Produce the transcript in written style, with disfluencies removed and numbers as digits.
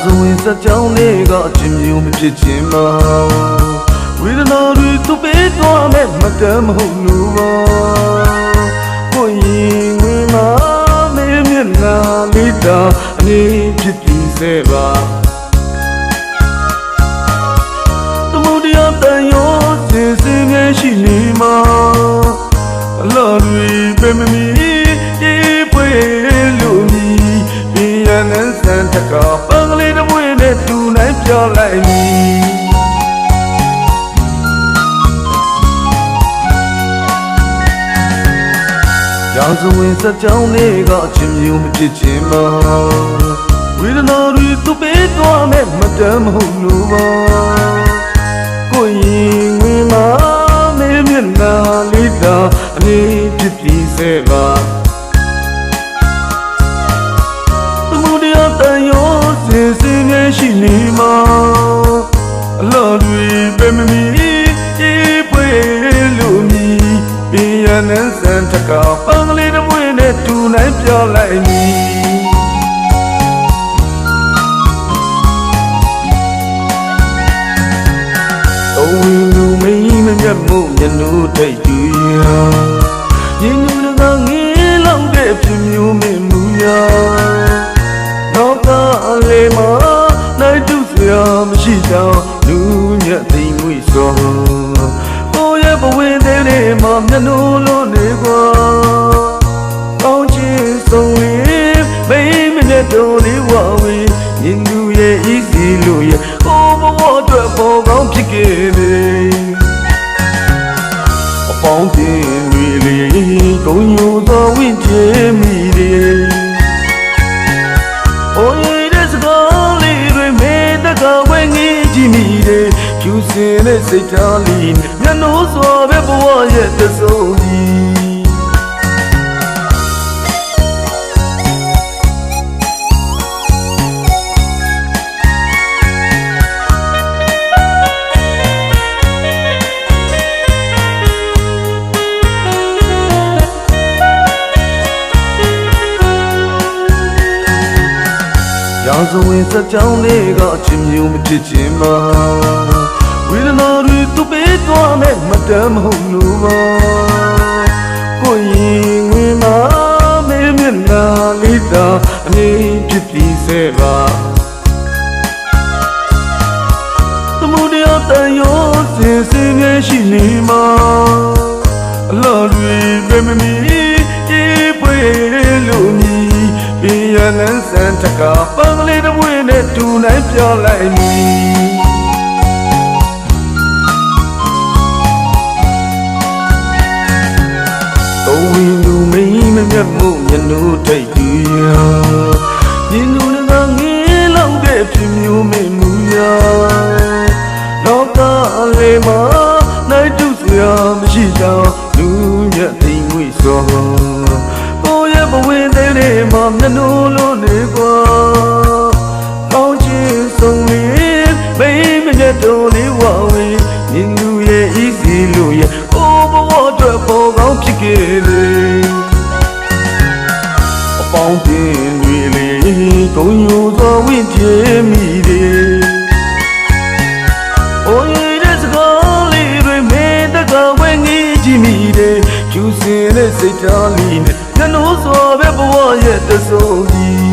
စုံဝင်စကြောင်းလေးကအချင်းမျိုးမဖြစ်ခြင်းမဝေဒနာတွေသူ့ပေးသွားမဲ့မတမ်းမဟုတ်လို့ပါကိုရင်ဝင်လာမေးမျက်နှာလေးတာအနေဖြစ်ပြီးစေပါသမုဒယတန်ရောစင်စင်ငယ်ရှိနေမှာအလားတွေပဲမမီဒီပွေလို့မီပြန်ရန်စံတကားပန်းကလေးတစ်ပွေနဲ့တူနိုင်ပြောလိုက်မီရာဇဝင်စကြောင်းလေးကအချင်းမျိုးမဖြစ်ခြင်းမဝေဒနာတွေသူ့ပေးသွားမဲ့မတမ်းမဟုတ်လို့ပါကိုရင်ဝင်လာမေးမျက်နှာလေးတာအနေဖြစ်ပြီးစေပါသမုဒယတန်ရောစင်စင်ငယ်ရှိနေမှာအလားတွေပဲမမီဒီပွေလို့မီပြန်ရန်စံတကားပန်းကလေးတစ်ပွေနဲ့တူနိုင်ပြောလိုက်မီလူမင်းမမြတ်မို့မျက်နှာထိတ်တူရာရင်ညူကငေးလောက်တဲ့ဖြစ်မျိုးမင်းမူရာတော့ကအလေးမနိုင်တူစရာမရှိကြောင်းလူမြတ်သိမွေစောဘိုးရဲ့ဘဝင်းသေးလေးမှာမျက်နှာလုံးနေကွာကောင်းချင်ဆုံးလေးမင်းမနဲ့တော်လေးဝဝေးရင်ညူရဲ့ဤစီလို့ရဲ့ဘဝအတွက်ပေါ်ကောင်းဖြစ်ခဲ့တယ်အပေါင်းတင်တွေလေးဂုံညိုသောဝင့်ချေမိတယ်အိုးရတဲ့စကားလေးတွေမေတ္တာဝဲငေးကြည့်မိတယ်ကျူစင်တဲ့စိတ်ထားလေးနဲ့မျက်နှာစွာပဲဘဝရဲ့တဆုံးကြီးရာဇဝင်စကြောင်းလေးကအချင်းမျိုးမဖြစ်ခြင်းမဝေဒနာတွေသူ့ပေးသွားမဲ့မတမ်းမဟုတ်လို့ပါကိုရင်ဝင်လာမေးမျက်နှာလေးတာအနေဖြစ်ပြီးစေပါသမုဒယတန်ရောစင်စင်ငယ်ရှိနေမှာအလားတွေပဲမမီဒီပွေလို့မီပြန်ရန်စံတကားပန်းကလေးတစ်ပွေနဲ့တူနိုင်ပြောလိုက်မီသုံးဝီလူမင်းမမြတ်မို့မျက်နှာထိတ်တူရာရင်ညူကငေးလောက်တဲ့ဖြစ်မျိုးမင်းမူရာလောကအလေးမှာနိုင်တူစရာမရှိကြောင်းလူမြတ်သိငွေစောဘဝင်းသေးလေးမှာမျက်နှာလုံးနေကွာကောင်းချင်ဆုံးလေးမိမနဲ့တော်လေးဝဝေးမြင်လူရဲ့ဤစီလို့ရဲ့အိုးဘဝအတွက်ပေါ်ကောင်းဖြစ်ခဲ့တယ်အပေါင်းတင်တွေလေးဂုံညိုသောဝင့်ချေမိတယ်အိုးရတဲ့စကားလေးတွေမေတ္တာဝဲငေးကြည့်မိတယ်ကျူစင်တဲ့စိတ်ထားလေးနဲ့မျက်နှာစွာပဲဘဝရဲ့တဆုံးကြီး